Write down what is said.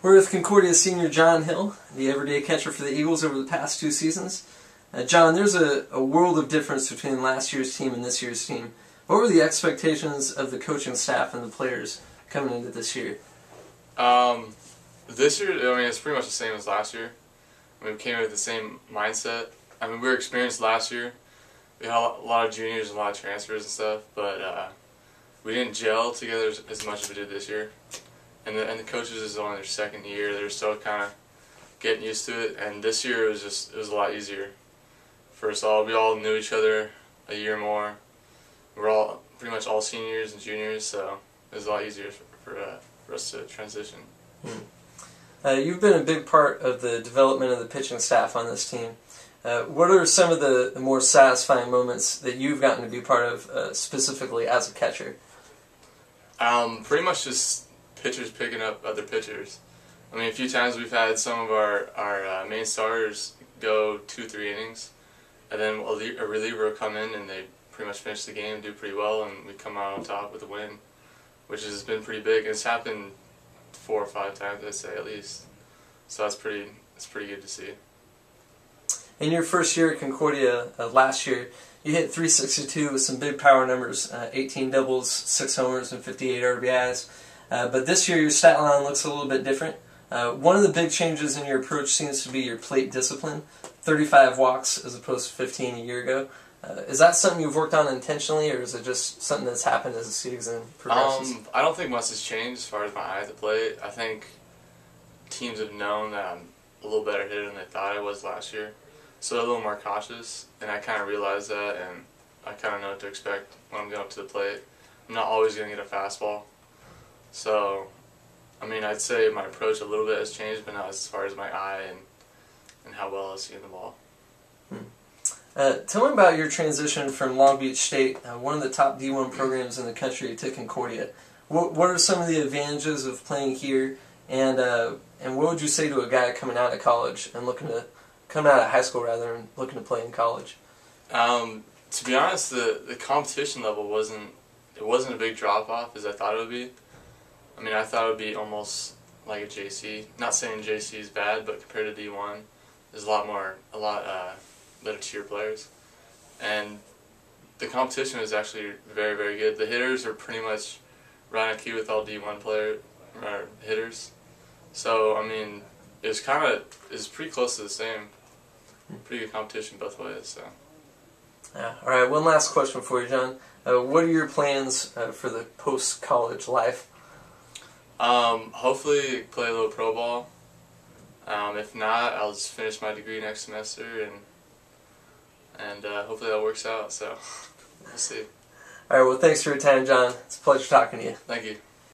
We're with Concordia senior John Hill, the everyday catcher for the Eagles over the past 2 seasons. John, there's a world of difference between last year's team and this year's team. What were the expectations of the coaching staff and the players coming into this year? This year, it's pretty much the same as last year. We came in with the same mindset. We were experienced last year. We had a lot of juniors and a lot of transfers and stuff, but we didn't gel together as much as we did this year. And the coaches is only their second year. They're still kind of getting used to it. And this year it was a lot easier for us all. We all knew each other a year more. We're all pretty much all seniors and juniors, so it was a lot easier for us to transition. You've been a big part of the development of the pitching staff on this team. What are some of the more satisfying moments that you've gotten to be part of, specifically as a catcher? Pretty much just pitchers picking up other pitchers. A few times we've had some of our main starters go 2-3 innings, and then a reliever will come in and they pretty much finish the game, do pretty well, and we come out on top with a win, which has been pretty big. It's happened 4 or 5 times, I'd say, at least. So it's pretty good to see. In your first year at Concordia last year, you hit .362 with some big power numbers, 18 doubles, 6 homers, and 58 RBIs. But this year your stat line looks a little bit different. One of the big changes in your approach seems to be your plate discipline, 35 walks as opposed to 15 a year ago. Is that something you've worked on intentionally, or is it just something that's happened as the season progresses? I don't think much has changed as far as my eye at the plate. I think teams have known that I'm a little better hitter than they thought I was last year. So they're a little more cautious, and I kind of realize that, and I kind of know what to expect when I'm going up to the plate. I'm not always going to get a fastball. So, I'd say my approach a little bit has changed, but not as far as my eye and how well I see the ball. Tell me about your transition from Long Beach State, one of the top D1 programs in the country, to Concordia. What are some of the advantages of playing here, and what would you say to a guy coming out of college and coming out of high school rather, and looking to play in college? To be honest, the competition level wasn't a big drop off as I thought it would be. I thought it would be almost like a JC. Not saying JC is bad, but compared to D1, there's a lot better tier players, and the competition is actually very, very good. The hitters are pretty much right on key with all D1 hitters. So it was pretty close to the same. Pretty good competition both ways. So. Yeah. All right. One last question for you, John. What are your plans for the post-college life? Hopefully play a little pro ball. If not, I'll just finish my degree next semester, and hopefully that works out. So we'll see. All right. Well, thanks for your time, John. It's a pleasure talking to you. Thank you.